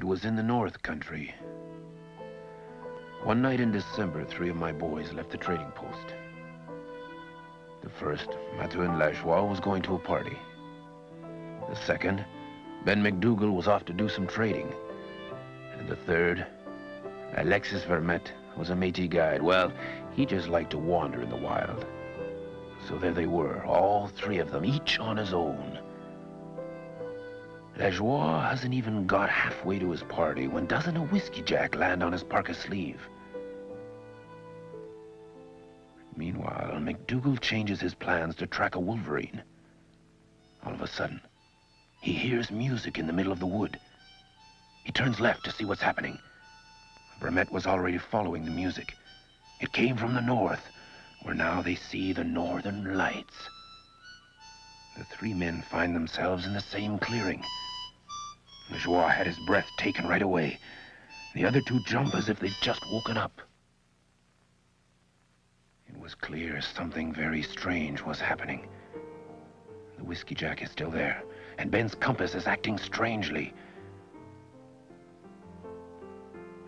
was in the North Country. One night in December, 3 of my boys left the trading post. The first, Mathieu Lajoie, was going to a party. The second, Ben McDougall, was off to do some trading. And the third, Alexis Vermette, was a Métis guide. Well, he just liked to wander in the wild. So there they were, all 3 of them, each on his own. Lajoie hasn't even got halfway to his party when doesn't a whiskey jack land on his parka sleeve. Meanwhile, McDougall changes his plans to track a wolverine. All of a sudden, he hears music in the middle of the wood. He turns left to see what's happening. Vermette was already following the music. It came from the north, where now they see the northern lights. The 3 men find themselves in the same clearing. Lajoie had his breath taken right away. The other 2 jump as if they'd just woken up. It was clear something very strange was happening. The whiskey jack is still there, and Ben's compass is acting strangely.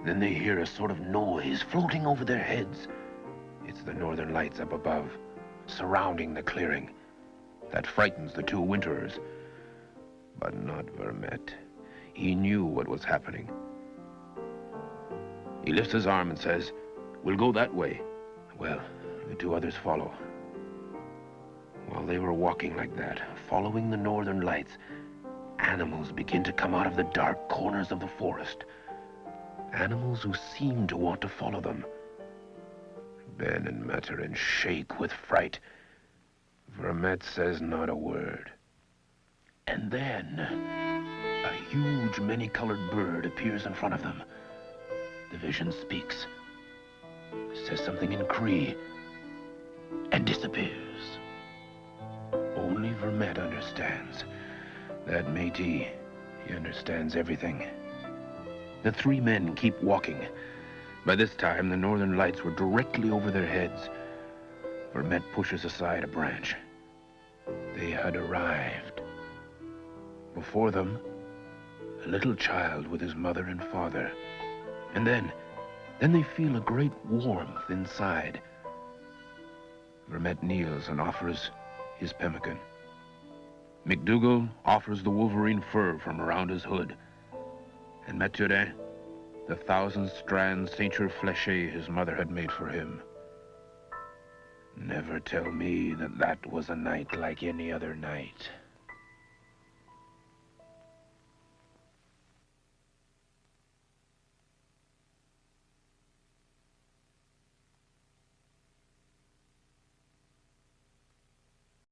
Then they hear a sort of noise floating over their heads. It's the northern lights up above, surrounding the clearing. That frightens the 2 winterers, but not Vermette. He knew what was happening. He lifts his arm and says, "We'll go that way." Well, the 2 others follow. While they were walking like that, following the northern lights, animals begin to come out of the dark corners of the forest. Animals who seem to want to follow them. Ben and Maturin shake with fright. Vermette says not a word. And then, a huge, many-colored bird appears in front of them. The vision speaks, says something in Cree, and disappears. Only Vermette understands. That Métis, he understands everything. The 3 men keep walking. By this time, the northern lights were directly over their heads. Vermette pushes aside a branch. They had arrived. Before them, a little child with his mother and father. And then they feel a great warmth inside. Vermette kneels and offers his pemmican. McDougall offers the wolverine fur from around his hood. And Mathurin, the 1,000-strand ceinture fléchée his mother had made for him. Never tell me that that was a night like any other night.